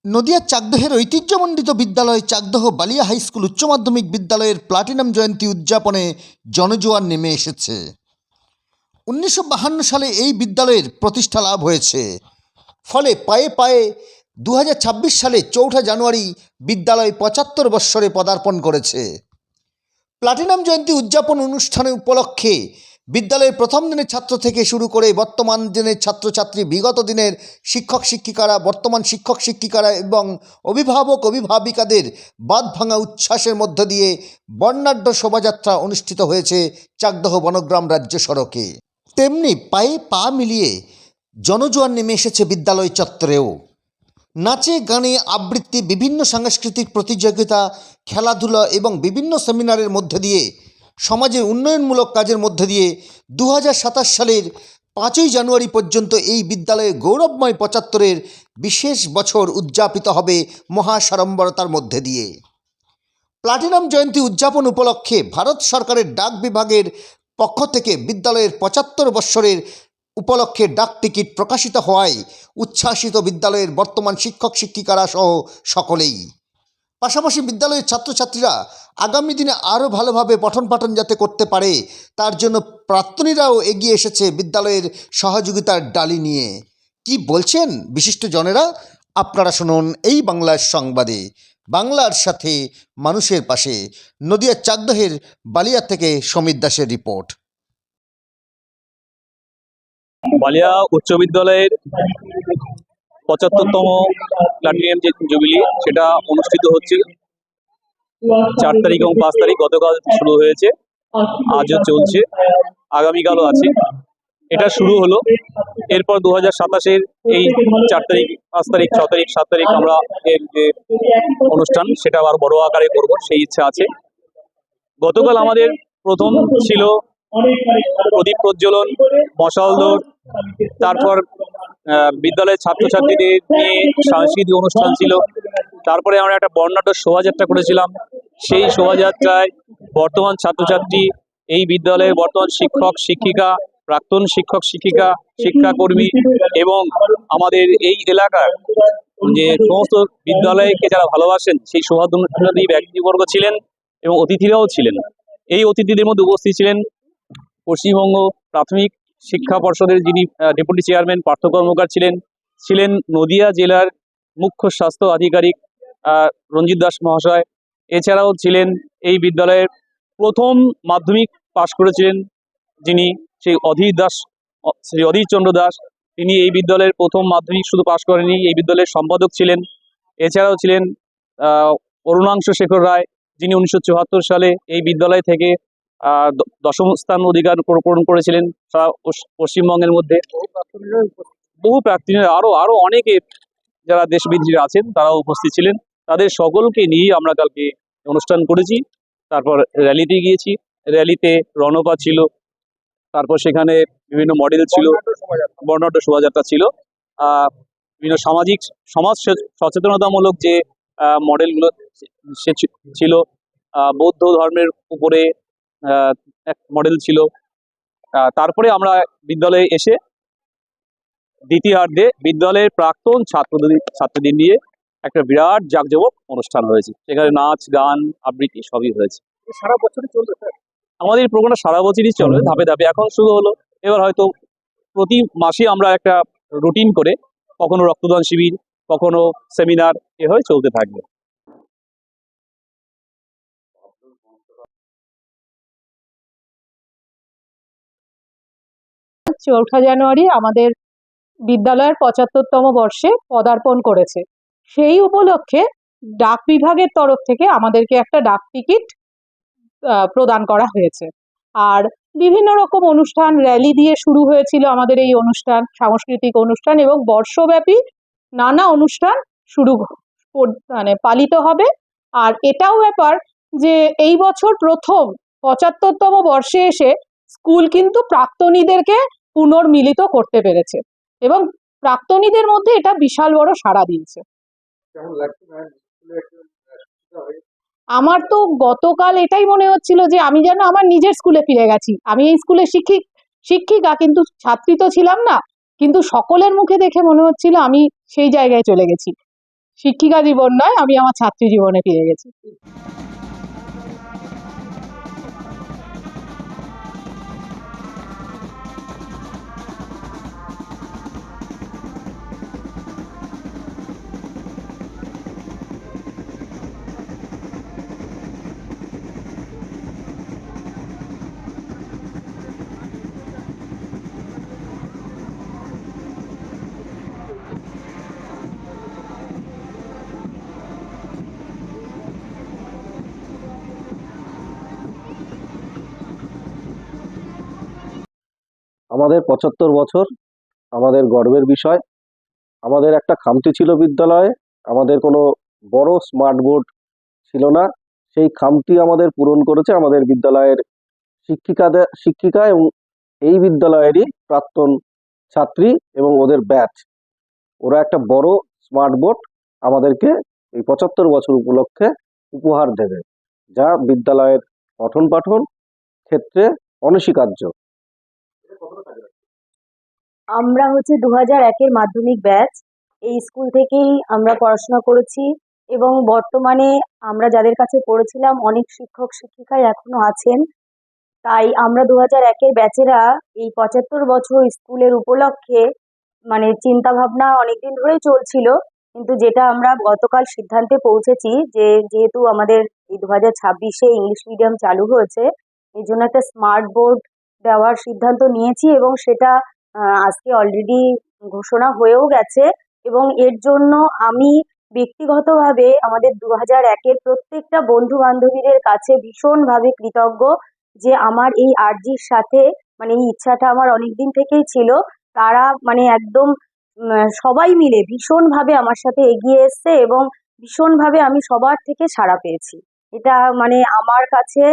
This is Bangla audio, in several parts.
নদিয়ার চাকদহের ঐতিহ্যমণ্ডিত বিদ্যালয় চাকদহ বালিয়া হাই স্কুল উচ্চ মাধ্যমিক বিদ্যালয়ের প্লাটিনাম জয়ন্তী উদযাপনে জনজোয়ার নেমে এসেছে। 1952 সালে এই বিদ্যালয়ের প্রতিষ্ঠা লাভ হয়েছে। ফলে পায়ে পায়ে 2026 সালে 4 জানুয়ারি বিদ্যালয় 75 বৎসরে পদার্পণ করেছে। প্লাটিনাম জয়ন্তী উদযাপন অনুষ্ঠানে উপলক্ষে বিদ্যালয়ের প্রথম দিনের ছাত্র থেকে শুরু করে বর্তমান দিনের ছাত্রছাত্রী, বিগত দিনের শিক্ষক শিক্ষিকারা, বর্তমান শিক্ষক শিক্ষিকারা এবং অভিভাবক অভিভাবিকাদের বাঁধ ভাঙা উচ্ছ্বাসের মধ্য দিয়ে বর্ণাঢ্য শোভাযাত্রা অনুষ্ঠিত হয়েছে চাকদহ বনগ্রাম রাজ্য সড়কে। তেমনি পায়ে পা মিলিয়ে জনজোয়ার নেমে এসেছে বিদ্যালয় চত্বরেও। নাচে গানে আবৃত্তি, বিভিন্ন সাংস্কৃতিক প্রতিযোগিতা, খেলাধুলা এবং বিভিন্ন সেমিনারের মধ্যে দিয়ে সমাজের উন্নয়নমূলক কাজের মধ্যে দিয়ে 2027 সালের 5 জানুয়ারি পর্যন্ত এই বিদ্যালয়ের গৌরবময় 75-এর বিশেষ বছর উদযাপিত হবে মহাসাড়ম্বরতার মধ্যে দিয়ে। প্লাটিনাম জয়ন্তী উদযাপন উপলক্ষে ভারত সরকারের ডাক বিভাগের পক্ষ থেকে বিদ্যালয়ের 75 বৎসরের উপলক্ষে ডাক টিকিট প্রকাশিত হওয়ায় উচ্ছ্বাসিত বিদ্যালয়ের বর্তমান শিক্ষক শিক্ষিকারা সহ সকলেই। পাশাপাশি বিদ্যালয়ের ছাত্রছাত্রীরা আগামী দিনে আরও ভালোভাবে পঠন পাঠন যাতে করতে পারে তার জন্য প্রাক্তনীরাও এগিয়ে এসেছে বিদ্যালয়ের সহযোগিতার ডালি নিয়ে। কি বলছেন বিশিষ্ট জনেরা, আপনারা শুনুন এই বাংলার সংবাদে। বাংলার সাথে মানুষের পাশে। নদিয়ার চাকদহের বালিয়া থেকে সমীর দাসের রিপোর্ট। বালিয়া উচ্চ বিদ্যালয়ের 75তম প্লাটিনাম যে জুবিলি সেটা অনুষ্ঠিত হচ্ছে 4 তারিখ এবং 5 তারিখ। গতকাল শুরু হয়েছে, আজও চলছে, আগামীকালও আছে। এটা শুরু হলো, এরপর 2027-এর এই 4 তারিখ, 5 তারিখ, 6 তারিখ, 7 তারিখ আমরা এর যে অনুষ্ঠান সেটা আবার বড় আকারে করব সেই ইচ্ছা আছে। গতকাল আমাদের প্রথম ছিল প্রদীপ প্রজ্বলন, মশাল দৌড়, তারপর বিদ্যালয়ের ছাত্রছাত্রীদের নিয়ে সাংস্কৃতিক অনুষ্ঠান ছিল। তারপরে আমরা একটা বর্ণাঢ্য শোভাযাত্রা করেছিলাম। সেই শোভাযাত্রায় বর্তমান ছাত্রছাত্রী, এই বিদ্যালয়ের বর্তমান শিক্ষক শিক্ষিকা, প্রাক্তন শিক্ষক শিক্ষিকা, শিক্ষাকর্মী এবং আমাদের এই এলাকার যে সমস্ত বিদ্যালয়কে যারা ভালোবাসেন সেই সৌহার্দ্যশালী ব্যক্তিবর্গ ছিলেন এবং অতিথিরাও ছিলেন। এই অতিথিদের মধ্যে উপস্থিত ছিলেন পশ্চিমবঙ্গ প্রাথমিক শিক্ষা পর্ষদের যিনি ডেপুটি চেয়ারম্যান পার্থ কর্মকার ছিলেন নদিয়া জেলার মুখ্য স্বাস্থ্য আধিকারিক রঞ্জিত দাস মহাশয়। এছাড়াও ছিলেন এই বিদ্যালয়ের প্রথম মাধ্যমিক পাশ করেছিলেন যিনি, সেই শ্রী অধীর চন্দ্র দাস। তিনি এই বিদ্যালয়ের প্রথম মাধ্যমিক শুধু পাশ করেনি, এই বিদ্যালয়ের সম্পাদক ছিলেন। এছাড়াও ছিলেন অরুণাংশ শেখর রায়, যিনি 1974 সালে এই বিদ্যালয় থেকে 10ম স্থান অধিকার পূরণ করেছিলেন সারা পশ্চিমবঙ্গের মধ্যে। বহু প্রার্থীরা আরো অনেকে যারা দেশ বিদেশে আছেন তারাও উপস্থিত ছিলেন। তাদের সকলকে নিয়ে আমরা কালকে অনুষ্ঠান করেছি। তারপর র্যালিতে গিয়েছি, র্যালিতে রণপা ছিল, তারপর সেখানে বিভিন্ন মডেল ছিল, বর্ণাঢ্য শোভাযাত্রা ছিল, বিভিন্ন সমাজ সচেতনতামূলক যে মডেলগুলো সে ছিল, বৌদ্ধ ধর্মের উপরে এক মডেল ছিল। তারপরে আমরা বিদ্যালয়ে এসে দ্বিতীয়ার্ধে বিদ্যালয়ের প্রাক্তন ছাত্রদের নিয়ে একটা বিরাট জাঁকজমক অনুষ্ঠান হয়েছে। সেখানে নাচ গান আবৃত্তি সবই হয়েছে। সারা বছরই চলবে স্যার? আমাদের এই প্রোগ্রামটা সারা বছরই চলে, ধাপে ধাপে। এখন শুরু হলো, এবার হয়তো প্রতি মাসে আমরা একটা রুটিন করে কখনো রক্তদান শিবির, কখনো সেমিনার, এভাবে চলতে থাকবে। 4 জানুয়ারি আমাদের বিদ্যালয়ের 75তম বর্ষে পদার্পণ করেছে। সেই উপলক্ষে ডাক বিভাগের তরফ থেকে আমাদেরকে একটা ডাক টিকিট প্রদান করা হয়েছে। আর বিভিন্ন রকম অনুষ্ঠান, র্যালি দিয়ে শুরু হয়েছিল আমাদের এই অনুষ্ঠান, সাংস্কৃতিক অনুষ্ঠান, এবং বর্ষব্যাপী নানা অনুষ্ঠান পালিত হবে। আর এটাও ব্যাপার যে এই বছর প্রথম 75তম বর্ষে এসে স্কুল কিন্তু প্রাক্তনীদেরকে পুনর্মিলিত করতে পেরেছে এবং প্রাক্তনীদের মধ্যে এটা বিশাল বড় সাড়া দিয়েছে। আমার তো গতকাল এটাই মনে হচ্ছিল যে আমি যেন আমার নিজের স্কুলে ফিরে গেছি। আমি এই স্কুলের শিক্ষিকা, কিন্তু ছাত্রী তো ছিলাম না, কিন্তু সকলের মুখে দেখে মনে হচ্ছিল আমি সেই জায়গায় চলে গেছি। শিক্ষিকা জীবন নয়, আমি আমার ছাত্রী জীবনে ফিরে গেছি। আমাদের ৭৫ বছর, আমাদের গর্বের বিষয়। আমাদের একটা খামতি ছিল বিদ্যালয়ে, আমাদের কোনো বড় স্মার্ট বোর্ড ছিল না। সেই খামতি আমাদের পূরণ করেছে আমাদের বিদ্যালয়ের শিক্ষিকা এবং এই বিদ্যালয়েরই প্রাক্তন ছাত্রী এবং ওদের ব্যাচ। ওরা একটা বড় স্মার্ট বোর্ড আমাদেরকে এই ৭৫ বছর উপলক্ষে উপহার দেবে, যা বিদ্যালয়ের পঠন পাঠন ক্ষেত্রে অনস্বীকার্য। আমরা হচ্ছে 2001-এর মাধ্যমিক ব্যাচ। এই স্কুল থেকেই আমরা পড়াশোনা করেছি এবং বর্তমানে আমরা যাদের কাছে পড়েছিলাম অনেক শিক্ষক শিক্ষিকাই এখনো আছেন। তাই আমরা 2001-এর ব্যাচেরা এই 75 বছর স্কুলের উপলক্ষে মানে চিন্তা ভাবনা অনেকদিন ধরেই চলছিল, কিন্তু যেটা আমরা গতকাল সিদ্ধান্তে পৌঁছেছি যে যেহেতু আমাদের এই 2026-এ ইংলিশ মিডিয়াম চালু হয়েছে, এই জন্য একটা স্মার্ট বোর্ড দেওয়ার সিদ্ধান্ত নিয়েছি এবং সেটা আজকে অলরেডি ঘোষণা হয়েও গেছে। এবং এর জন্য আমি ব্যক্তিগতভাবে আমাদের 2001-এর প্রত্যেকটা বন্ধু বান্ধবীদের কাছে ভীষণভাবে কৃতজ্ঞ যে আমার এই আর্জির সাথে মানে এই ইচ্ছাটা আমার অনেকদিন থেকেই ছিল। তারা মানে একদম সবাই মিলে ভীষণভাবে আমার সাথে এগিয়ে এসছে এবং ভীষণভাবে আমি সবার থেকে সাড়া পেয়েছি। এটা মানে আমার কাছে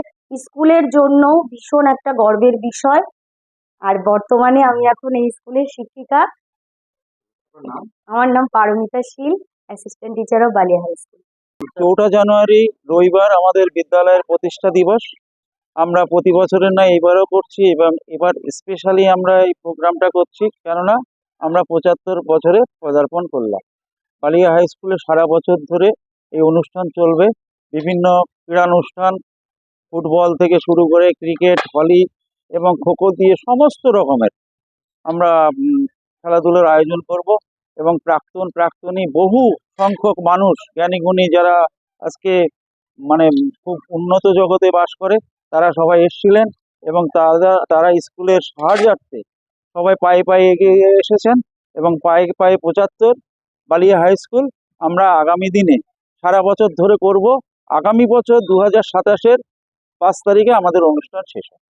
স্কুলের জন্য ভীষণ একটা গর্বের বিষয়। আর বর্তমানে আমি এখন এই স্কুলের শিক্ষিকা। আমার নাম Paromita Shil, assistant teacher of Baliya high school. 4ঠা জানুয়ারি রবিবার আমাদের বিদ্যালয়ের প্রতিষ্ঠা দিবস। আমরা প্রতি বছরের নয় এবারও করছি এবং এবার স্পেশালি আমরা এই প্রোগ্রামটা করছি কেননা আমরা 75 বছরে পদার্পণ করলাম। বালিয়া হাই স্কুলে সারা বছর ধরে এই অনুষ্ঠান চলবে। বিভিন্ন ক্রীড়ানুষ্ঠান, ফুটবল থেকে শুরু করে ক্রিকেট, ভলি এবং খোখো দিয়ে সমস্ত রকমের আমরা খেলাধুলার আয়োজন করব এবং প্রাক্তনী বহু সংখ্যক মানুষ, জ্ঞানীগুণী যারা আজকে মানে খুব উন্নত জগতে বাস করে, তারা সবাই এসেছিলেন এবং তারা স্কুলের সাহায্যার্থে সবাই পায়ে পায়ে এগিয়ে এসেছেন এবং পায়ে পায়ে 75 বালিয়া হাই স্কুল আমরা আগামী দিনে সারা বছর ধরে করব। আগামী বছর 2027-এর 5 তারিখে আমাদের অনুষ্ঠান শেষ হবে।